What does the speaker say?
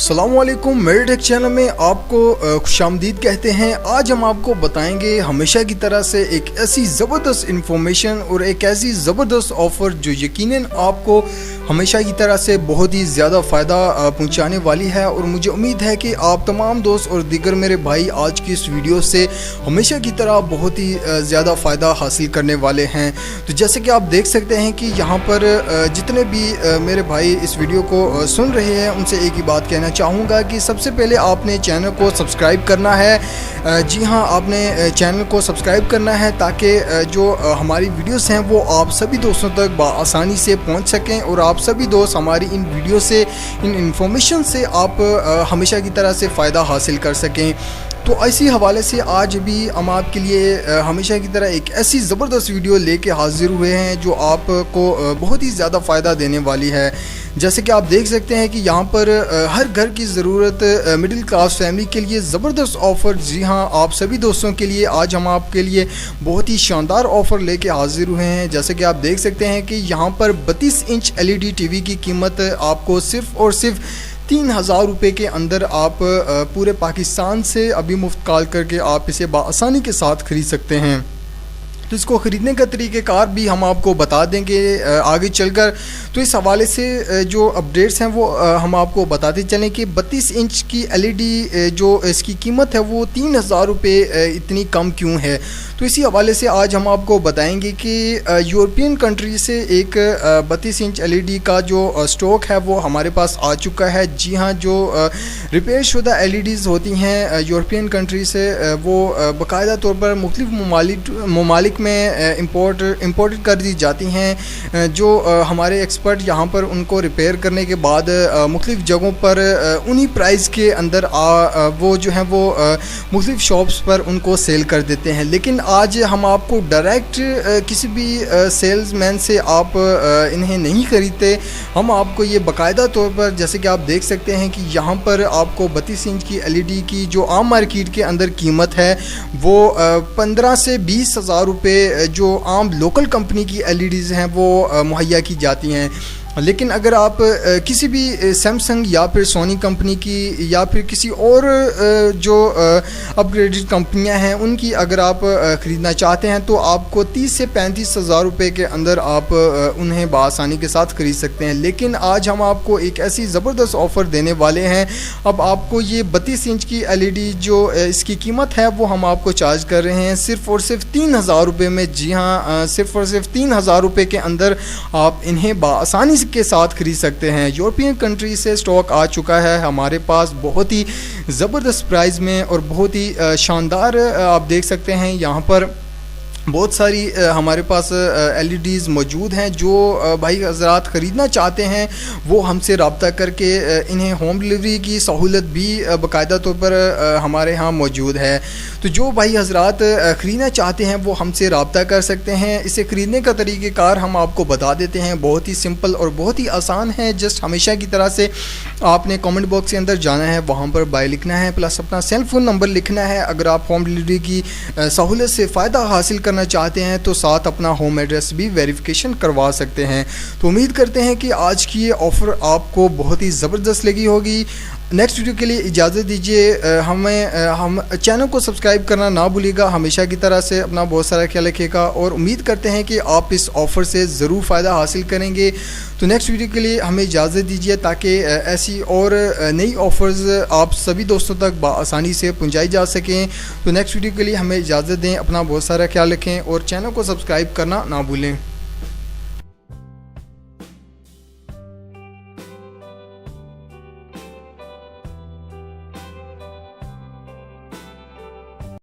अस्सलामुअलैकुम, मेरे take channel में आपको खुशामदीद कहते हैं। आज हम आपको बताएंगे हमेशा की तरह से एक ऐसी ज़बरदस्त इंफॉर्मेशन और एक ऐसी ज़बरदस्त ऑफ़र जो यकीनन आपको हमेशा की तरह से बहुत ही ज़्यादा फ़ायदा पहुंचाने वाली है। और मुझे उम्मीद है कि आप तमाम दोस्त और दीगर मेरे भाई आज की इस वीडियो से हमेशा की तरह बहुत ही ज़्यादा फ़ायदा हासिल करने वाले हैं। तो जैसे कि आप देख सकते हैं कि यहाँ पर जितने भी मेरे भाई इस वीडियो को सुन रहे हैं उनसे एक ही बात कहना चाहूँगा कि सबसे पहले आपने चैनल को सब्सक्राइब करना है। जी हाँ, आपने चैनल को सब्सक्राइब करना है ताकि जो हमारी वीडियोस हैं वो आप सभी दोस्तों तक आसानी से पहुंच सकें और आप सभी दोस्त हमारी इन वीडियो से, इन इन्फॉर्मेशन से आप हमेशा की तरह से फ़ायदा हासिल कर सकें। तो इसी हवाले से आज भी हम आपके लिए हमेशा की तरह एक ऐसी ज़बरदस्त वीडियो लेके हाजिर हुए हैं जो आपको बहुत ही ज़्यादा फ़ायदा देने वाली है। जैसे कि आप देख सकते हैं कि यहाँ पर हर घर की ज़रूरत मिडिल क्लास फैमिली के लिए ज़बरदस्त ऑफ़र, जी हाँ, आप सभी दोस्तों के लिए आज हम आपके लिए बहुत ही शानदार ऑफ़र लेके हाजिर हुए हैं। जैसे कि आप देख सकते हैं कि यहाँ पर 32 इंच LED TV की कीमत आपको सिर्फ़ और सिर्फ 3000 रुपये के अंदर आप पूरे पाकिस्तान से अभी मुफ्त कॉल करके आप इसे बआसानी के साथ ख़रीद सकते हैं। तो इसको ख़रीदने का तरीक़ेकार भी हम आपको बता देंगे आगे चलकर। तो इस हवाले से जो अपडेट्स हैं वो हम आपको बताते चलें कि 32 इंच की LED जो इसकी कीमत है वो 3000 रुपये इतनी कम क्यों है। तो इसी हवाले से आज हम आपको बताएंगे कि यूरोपियन कंट्री से एक 32 इंच LED का जो स्टॉक है वो हमारे पास आ चुका है। जी हाँ, जो रिपेयर शुदा LEDs होती हैं यूरोपियन कंट्री से वो बाकायदा तौर पर मुख्तलिफ ममालिक में इम्पोर्ट कर दी जाती हैं। जो हमारे एक्सपर्ट यहाँ पर उनको रिपेयर करने के बाद मुख्तलिफ जगहों पर उन्हीं प्राइस के अंदर वो जो है वो मुख्तलिफ शॉप्स पर उनको सेल कर देते हैं। लेकिन आज हम आपको डायरेक्ट किसी भी सेल्समैन से आप इन्हें नहीं ख़रीदते। हम आपको ये बाकायदा तौर पर, जैसे कि आप देख सकते हैं कि यहाँ पर आपको 32 इंच की LED की जो आम मार्केट के अंदर कीमत है वो 15 से 20 हज़ार रुपये जो आम लोकल कंपनी की LEDs हैं वो मुहैया की जाती हैं। लेकिन अगर आप किसी भी सैमसंग या फिर सोनी कंपनी की या फिर किसी और जो अपग्रेडेड कंपनियां हैं उनकी अगर आप ख़रीदना चाहते हैं तो आपको 30 से 35 हज़ार रुपये के अंदर आप उन्हें बआसानी के साथ ख़रीद सकते हैं। लेकिन आज हम आपको एक ऐसी ज़बरदस्त ऑफ़र देने वाले हैं। अब आपको ये 32 इंच की LED जो इसकी कीमत है वो हम आपको चार्ज कर रहे हैं सिर्फ़ और सिर्फ 3000 रुपये में। जी हाँ, सिर्फ़ और सिर्फ 3000 रुपये के अंदर आप इन्हें बआसानी के साथ खरीद सकते हैं। यूरोपियन कंट्री से स्टॉक आ चुका है हमारे पास बहुत ही ज़बरदस्त प्राइस में और बहुत ही शानदार। आप देख सकते हैं यहाँ पर बहुत सारी हमारे पास LEDs मौजूद हैं। जो भाई हज़रात ख़रीदना चाहते हैं वो हमसे रब्ता करके इन्हें होम डिलीवरी की सहूलत भी बाकायदा तौर पर हमारे यहाँ मौजूद है। तो जो भाई हज़रात ख़रीदना चाहते हैं वो हमसे रब्ता कर सकते हैं। इसे ख़रीदने का तरीक़ेकार हम आपको बता देते हैं, बहुत ही सिंपल और बहुत ही आसान है। जस्ट हमेशा की तरह से आपने कमेंट बॉक्स के अंदर जाना है, वहाँ पर बाय लिखना है, प्लस अपना सेल फ़ोन नंबर लिखना है। अगर आप होम डिलीवरी की सहूलत से फ़ायदा हासिल करना चाहते हैं तो साथ अपना होम एड्रेस भी वेरिफिकेशन करवा सकते हैं। तो उम्मीद करते हैं कि आज की ये ऑफ़र आपको बहुत ही ज़बरदस्त लगी होगी। नेक्स्ट वीडियो के लिए इजाज़त दीजिए। हम चैनल को सब्सक्राइब करना ना भूलिएगा। हमेशा की तरह से अपना बहुत सारा ख्याल रखिएगा और उम्मीद करते हैं कि आप इस ऑफ़र से ज़रूर फ़ायदा हासिल करेंगे। तो नेक्स्ट वीडियो के लिए हमें इजाज़त दीजिए ताकि ऐसी और नई ऑफ़र्स आप सभी दोस्तों तक बआसानी से पहुंचाई जा सकें। तो नेक्स्ट वीडियो के लिए हमें इजाज़त दें, अपना बहुत सारा ख्याल रखें और चैनल को सब्सक्राइब करना ना भूलें।